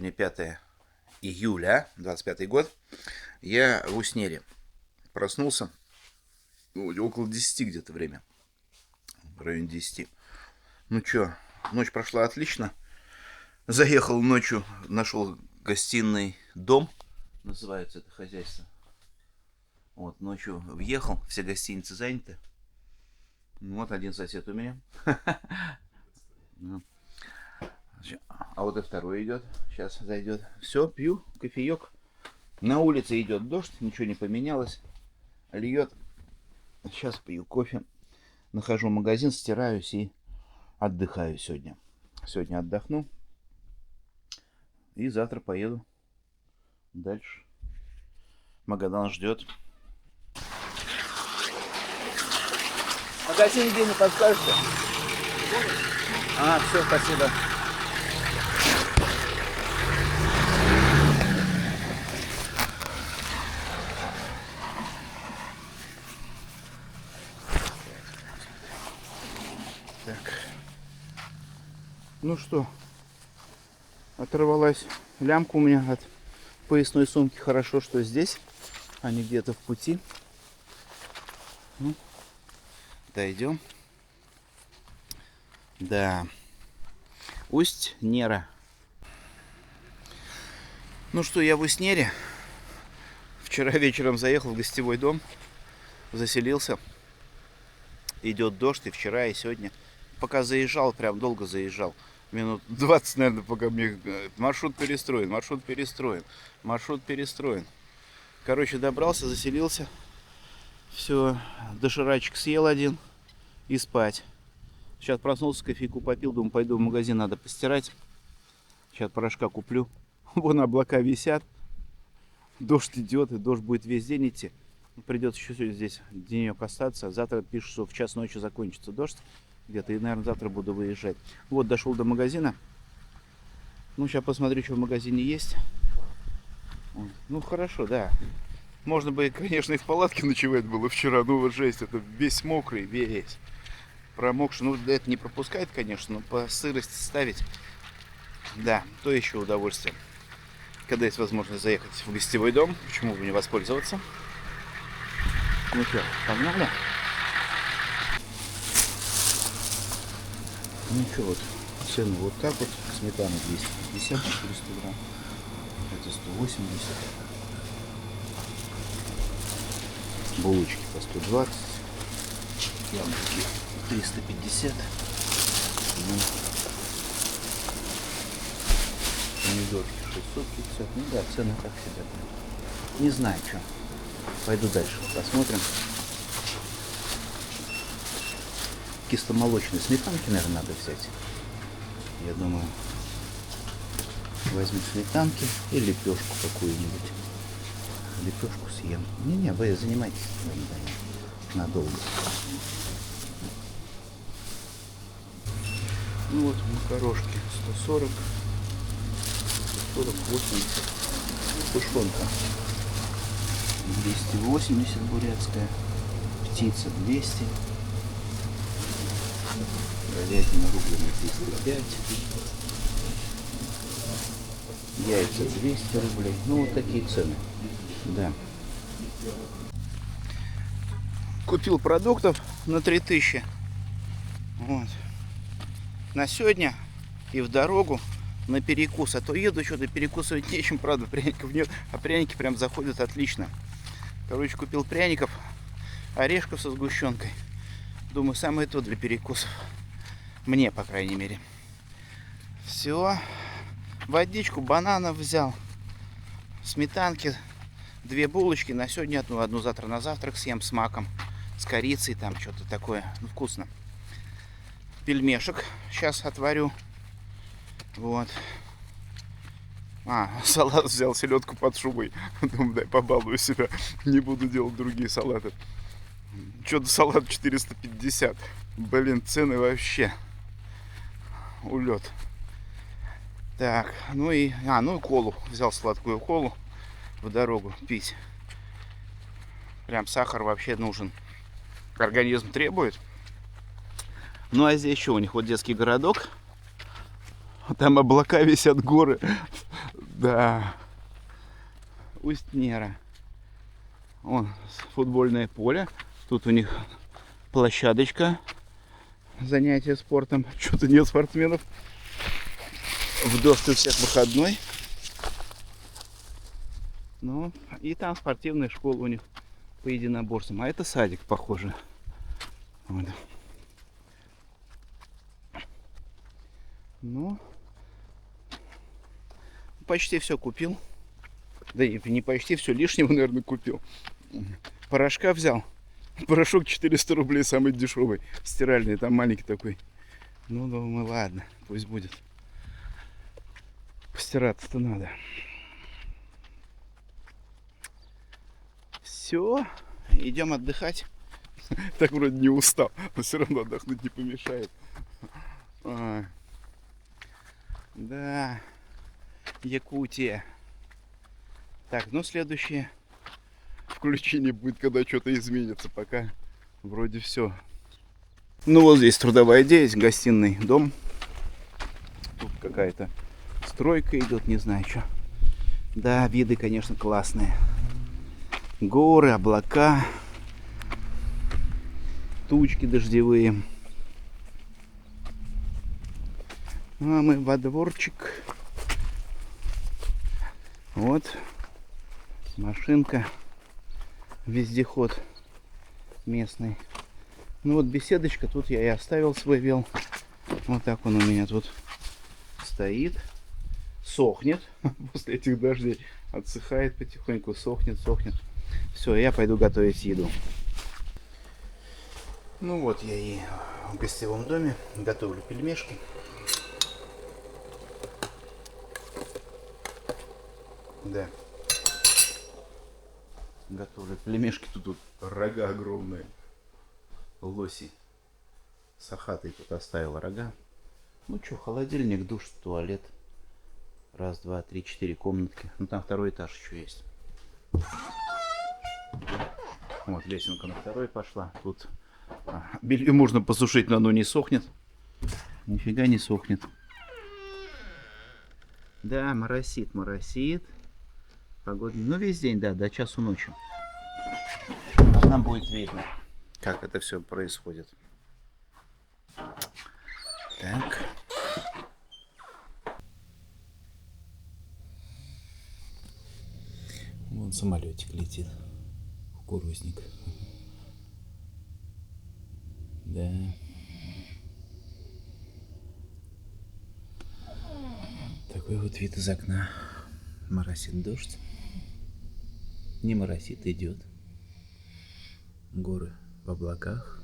Сегодня 5 июля, 25 год. Я в Уснере проснулся. Около 10 где-то время. В районе 10. Ну чё, ночь прошла отлично. Заехал ночью, нашел гостиный дом. Называется это хозяйство. Вот, ночью въехал, все гостиницы заняты. Вот один сосед у меня. А вот и второй идет. Сейчас зайдет. Все, пью кофеек. На улице идет дождь, ничего не поменялось. Льет. Сейчас пью кофе. Нахожу магазин, стираюсь и отдыхаю сегодня. Сегодня отдохну. И завтра поеду дальше. Магадан ждет. Магазин где, не подскажете? А, все, спасибо. Так. Ну что, оторвалась лямка у меня от поясной сумки. Хорошо, что здесь, а не где-то в пути. Ну, дойдем. Да. Усть-Нера. Ну что, я в Уснере. Вчера вечером заехал в гостевой дом. Заселился. Идет дождь и вчера, и сегодня. Пока заезжал, прям долго заезжал. Минут 20, наверное, пока мне маршрут перестроен, маршрут перестроен, маршрут перестроен. Короче, добрался, заселился. Все, доширачек съел один и спать. Сейчас проснулся, кофейку попил, думаю, пойду в магазин, надо постирать. Сейчас порошка куплю. Вон облака висят. Дождь идет, и дождь будет весь день идти. Придется еще сегодня здесь денек остаться. Завтра пишут, что в час ночи закончится дождь. Где-то, и, наверное, завтра буду выезжать. Вот, дошел до магазина. Ну, сейчас посмотрю, что в магазине есть. Ну, хорошо, да. Можно бы, конечно, и в палатке ночевать было вчера. Ну, вот жесть, это весь мокрый, весь промокший. Ну, это не пропускает, конечно, но по сырости ставить. Да, то еще удовольствие. Когда есть возможность заехать в гостевой дом, почему бы не воспользоваться. Ну что, погнали? Ну что, вот цены вот так вот. Сметана 250 на 400 грамм. Это 180. Булочки по 120. Яблоки 350. Помидорки 650. Ну да, цены так себе. Не знаю, что. Пойду дальше, посмотрим. Кисломолочные сметанки, наверное, надо взять. Я думаю, возьму сметанки и лепешку какую-нибудь. Лепешку съем. Не-не, вы занимайтесь надолго. Ну вот макарошки 140, 140, 80. Тушенка 280 бурятская. Птица 200. Говядина рублена 305. Яйца 200 рублей. Ну, вот такие цены. Да. Купил продуктов на 3000. Вот. На сегодня и в дорогу на перекус. А то еду, что-то перекусывать нечем, правда, пряников нет. А пряники прям заходят отлично. Короче, купил пряников, орешков со сгущенкой. Думаю, самое то для перекусов. Мне, по крайней мере. Все. Водичку, бананов взял. Сметанки. 2 булочки. На сегодня одну завтра на завтрак съем с маком. С корицей там что-то такое. Ну, вкусно. Пельмешек сейчас отварю. Вот. Салат взял, селедку под шубой. Думаю, дай побалую себя. Не буду делать другие салаты. Что-то салат 450. Блин, цены вообще. Улет. Так, ну и колу. Взял сладкую колу в дорогу пить. Прям сахар вообще нужен. Организм требует. Ну а здесь еще у них вот детский городок. Там облака висят, горы. Да. Усть-Нера. Вон футбольное поле. Тут у них площадочка. Занятия спортом. Что-то нет спортсменов. В Дождь у всех выходной. Ну, и там спортивная школа у них по единоборствам. А это садик, похоже. Вот. Ну, почти все купил. Да и не почти все, лишнего, наверное, купил. Порошка взял. Порошок 400 рублей, самый дешевый. Стиральный, там маленький такой. Ну, думаю, ладно, пусть будет. Постираться-то надо. Все, идем отдыхать. Так вроде не устал, но все равно отдохнуть не помешает. Да, Якутия. Так, ну следующее включение будет, когда что-то изменится. Пока вроде все. Ну вот здесь трудовая деятельность, гостиный дом. Тут какая-то стройка идет, не знаю что. Да, виды, конечно, классные. Горы, облака, тучки дождевые. Ну, а мы во дворчик. Вот машинка, вездеход местный. Ну вот беседочка, тут я и оставил свой вел. Вот так он у меня тут стоит. Сохнет после этих дождей. Отсыхает потихоньку, сохнет. Все, я пойду готовить еду. Ну вот я и в гостевом доме готовлю пельмешки. Да. Готовлю пельмешки. Тут рога огромные. Лоси. Сахатый тут оставил рога. Ну что, холодильник, душ, туалет. Раз, два, три, 4 комнатки. Ну там второй этаж еще есть. Вот лесенка на второй пошла. Тут белье можно посушить, но оно не сохнет. Нифига не сохнет. Да, моросит. Погода. Ну весь день, да, до часу ночи. Нам будет видно, как это все происходит. Так. Вон самолетик летит. Кукурузник. Да. Такой вот вид из окна. Моросит дождь. Не моросит, идет. Горы в облаках.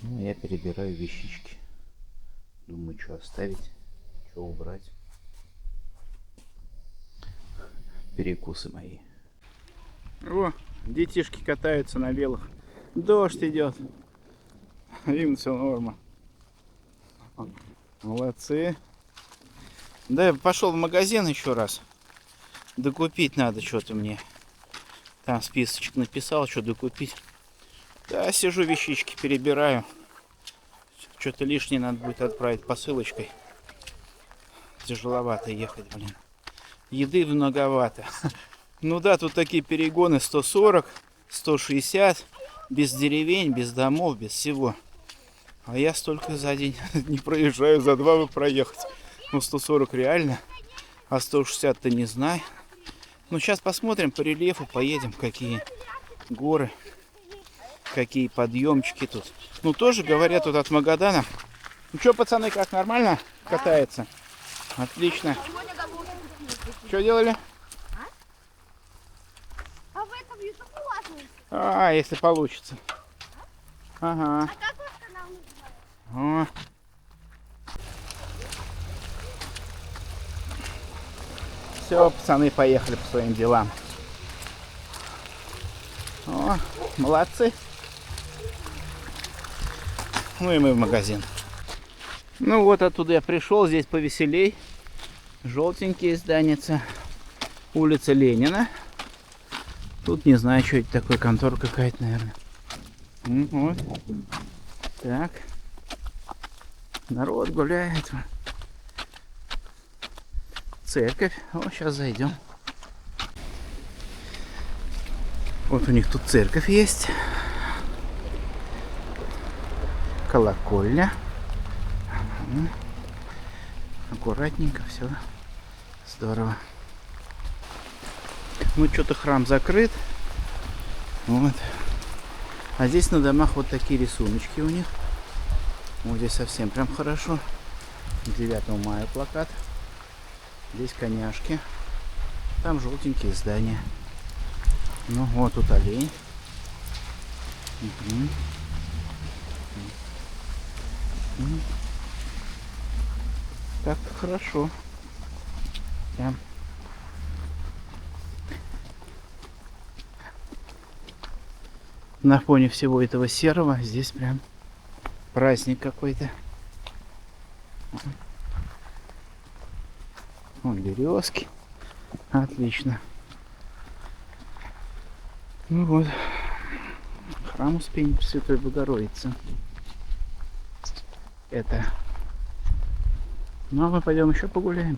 Ну, я перебираю вещички. Думаю, что оставить, что убрать. Перекусы мои. О, детишки катаются на велах. Дождь идет. Им все норма. Молодцы. Да, я пошел в магазин еще раз. Докупить надо что-то мне. Там списочек написал, что докупить. Да, сижу, вещички перебираю. Что-то лишнее надо будет отправить посылочкой. Тяжеловато ехать, блин. Еды многовато. Ну да, тут такие перегоны 140, 160. Без деревень, без домов, без всего. А я столько за день не проезжаю. За 2 бы проехать. Ну 140 реально. А 160-то не знаю. Ну сейчас посмотрим по рельефу. Поедем, какие горы. Какие подъемчики тут. Ну тоже говорят тут от Магадана. Ну что, пацаны, как нормально катается? Отлично. Что делали? А в этом ютубе лазают. А, если получится. Ага. А как ваш канал называется? Все, пацаны поехали по своим делам. О, молодцы. Ну и мы в магазин. Ну вот оттуда я пришел, здесь повеселей. Желтенькие зданица. Улица Ленина. Тут не знаю, что это такое, контора какая-то, наверное. Вот. Так. Народ гуляет. церковь. О, сейчас зайдем. Вот у них тут церковь есть. Колокольня. Аккуратненько, все здорово. Ну, что-то храм закрыт. Вот. А здесь на домах вот такие рисуночки у них. Вот здесь совсем прям хорошо. 9 мая плакат. Здесь коняшки. Там желтенькие здания. Ну вот тут олень. Угу. Так-то хорошо. Прям. На фоне всего этого серого здесь прям праздник какой-то. Вон березки. Отлично. Ну вот. Храм Успения Пресвятой Богородицы. Это. Ну а мы пойдем еще погуляем.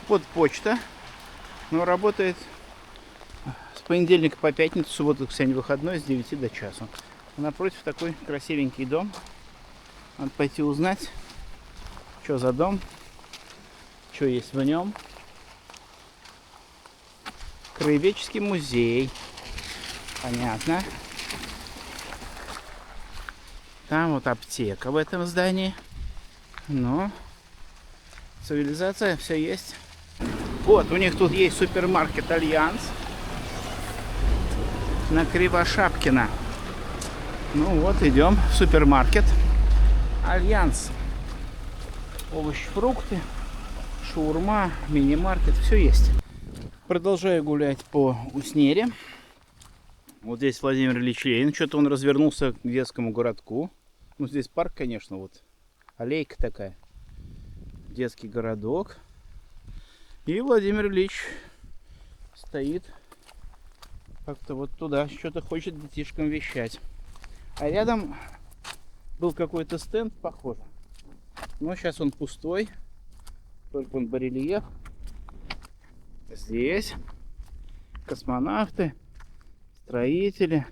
Вот почта. Но работает с понедельника по пятницу, субботу, воскресенье, выходной с 9 до часу. Напротив такой красивенький дом. Надо пойти узнать, что за дом, что есть в нем. Краеведческий музей. Понятно. Там вот аптека в этом здании. Но цивилизация, все есть. Вот, у них тут есть супермаркет Альянс на Кривошапкина. Ну вот, идем в супермаркет Альянс. Овощи, фрукты, шаурма, мини-маркет, все есть. Продолжаю гулять по Уснере. Вот здесь Владимир Ильич Ленин. Что-то он развернулся к детскому городку. Ну, здесь парк, конечно, вот. Аллейка такая. Детский городок. И Владимир Ильич стоит. Как-то вот туда что-то хочет детишкам вещать. А рядом был какой-то стенд, похоже. Но сейчас он пустой. Только он барельеф. Здесь космонавты, строители,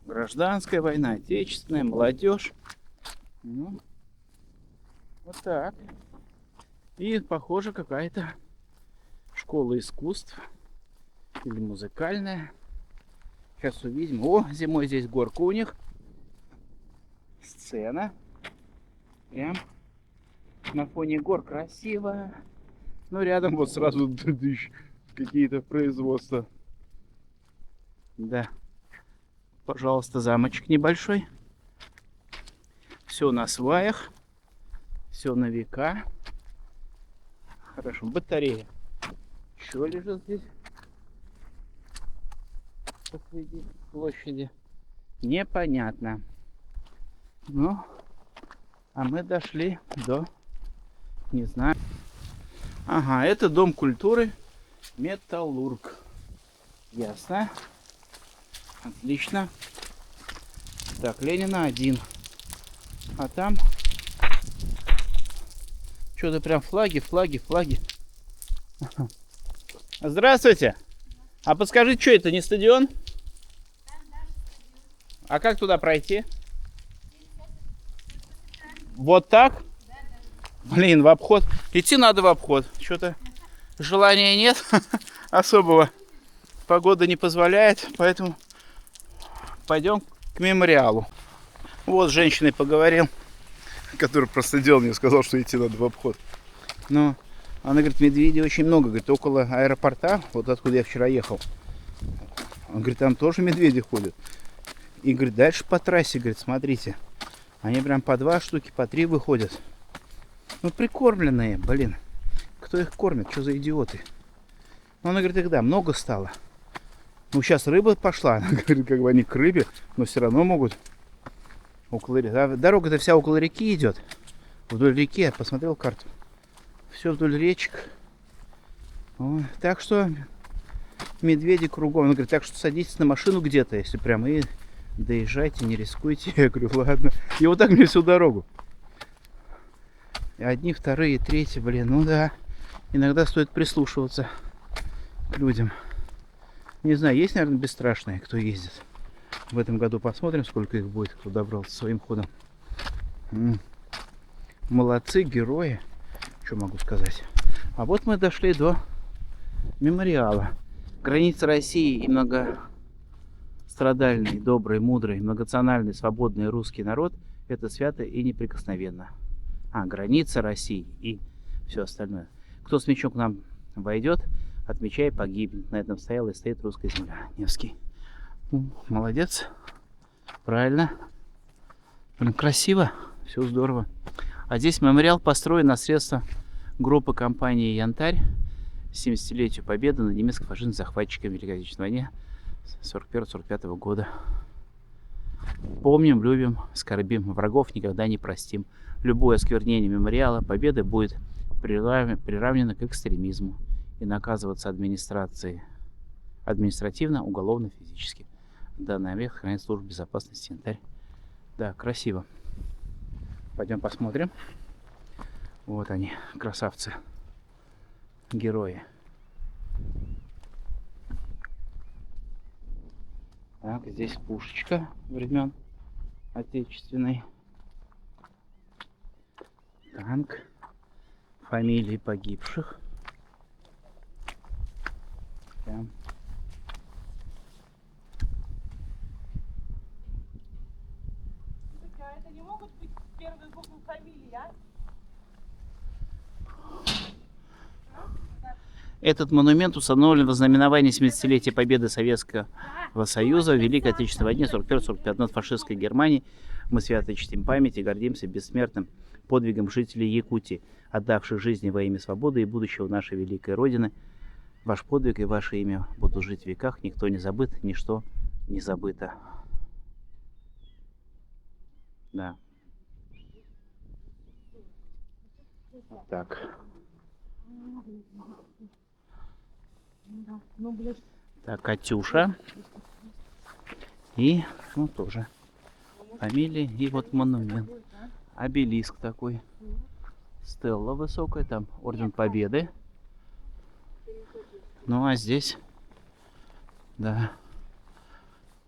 гражданская война, отечественная, молодежь. Ну, вот так. И, похоже, какая-то школа искусств или музыкальная. Сейчас увидим. О, зимой здесь горка у них. Сцена. Прям на фоне гор красиво. Ну, рядом вот сразу какие-то производства. Да. Пожалуйста, замочек небольшой. Все на сваях. Все на века. Хорошо. Батарея. Что лежит здесь? Посреди площади. Непонятно. Ну, а мы дошли до... Не знаю. Ага, это Дом культуры Металлург. Ясно. Отлично. Так, Ленина 1. А там что-то прям флаги. Здравствуйте. А подскажите, что это, не стадион? А как туда пройти? Вот так? Блин, в обход. Идти надо в обход. Что-то желания нет особого. Погода не позволяет, поэтому пойдем к мемориалу. Вот с женщиной поговорил, который про стадион мне сказал, что идти надо в обход. Но она говорит, медведей очень много. Говорит, около аэропорта, вот откуда я вчера ехал. Он говорит, там тоже медведи ходят. И говорит, дальше по трассе, говорит, смотрите. Они прям по 2 штуки, по 3 выходят. Ну, прикормленные, блин. Кто их кормит? Что за идиоты? Ну, она говорит, их да, много стало. Ну, сейчас рыба пошла. Она говорит, как бы они к рыбе, но все равно могут. Около реки. А дорога-то вся около реки идет. Вдоль реки, я посмотрел карту. Все вдоль речек. Ой, так что медведи кругом. Она говорит, так что садитесь на машину где-то, если прямо и доезжайте, не рискуйте. Я говорю, ладно. И вот так мне всю дорогу. И одни, вторые, третьи, блин, ну да. Иногда стоит прислушиваться к людям. Не знаю, есть, наверное, бесстрашные, кто ездит. В этом году посмотрим, сколько их будет, кто добрался своим ходом. Молодцы, герои. Что могу сказать? А вот мы дошли до мемориала. Граница России и многострадальный, добрый, мудрый, многонациональный, свободный русский народ — это свято и неприкосновенно. Граница России и все остальное. Кто с мечом к нам войдет, отмечай, погибнет. На этом стояла и стоит русская земля. Невский. Молодец. Правильно. Блин, красиво. Все здорово. А здесь мемориал построен на средства группы компании «Янтарь» 70-летию победы над немецко-фашистскими захватчиками в Великой Отечественной войне 1941-1945 года. Помним, любим, скорбим, врагов никогда не простим. Любое осквернение мемориала победы будет приравнено к экстремизму и наказываться административно, уголовно, физически. Данный объект хранит служба безопасности «Янтарь». Да, красиво. Пойдем посмотрим. Вот они, красавцы, герои. Так, здесь пушечка времен Отечественной. Танк. Фамилии погибших. Прям. Это не могут быть первые буквы фамилии, а? Этот монумент установлен во знаменовании 70-летия победы Советского Союза в Великой Отечественной войне 41-45 над фашистской Германией. Мы свято чтим память и гордимся бессмертным подвигом жителей Якутии, отдавших жизни во имя свободы и будущего нашей великой Родины. Ваш подвиг и ваше имя будут жить в веках. Никто не забыт, ничто не забыто. Да. Так. Так, Катюша. И, ну, тоже фамилии. И вот монумент. Обелиск такой. Стелла высокая. Там Орден Победы. Ну, а здесь, да,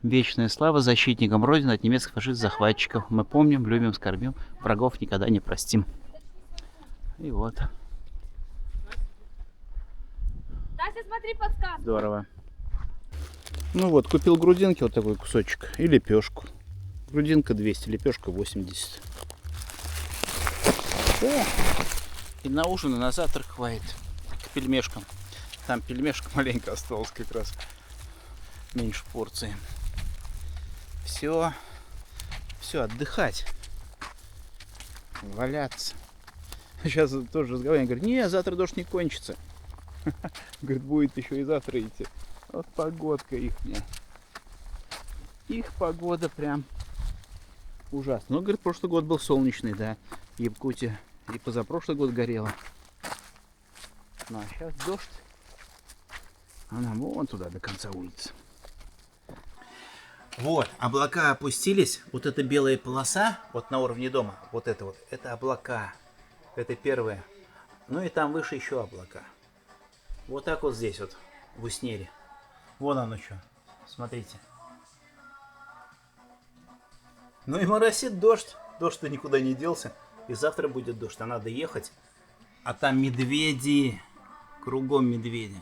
вечная слава защитникам Родины от немецких фашистских захватчиков. Мы помним, любим, скорбим. Врагов никогда не простим. И вот. Тася, смотри, подсказка. Здорово. Ну вот, купил грудинки, вот такой кусочек, и лепешку. Грудинка 200, лепешка 80. О! И на ужин, и на завтрак хватит. К пельмешкам. Там пельмешка маленько осталось как раз. Меньше порции. Все. Все, отдыхать. Валяться. Сейчас тоже разговариваю. Говорит, не, завтра дождь не кончится. Говорит, будет еще и завтра идти. Вот погодка ихняя. Их погода прям ужасная. Ну, говорит, прошлый год был солнечный, да. Якутия. И позапрошлый год горело. Ну, а сейчас дождь. Она вон туда, до конца улицы. Вот, облака опустились. Вот эта белая полоса, вот на уровне дома, вот это облака. Это первое. Ну и там выше еще облака. Вот так вот здесь вот, в Уснере. Вон оно что. Смотрите. Ну и моросит дождь. Дождь-то никуда не делся. И завтра будет дождь. А надо ехать. А там медведи. Кругом медведи.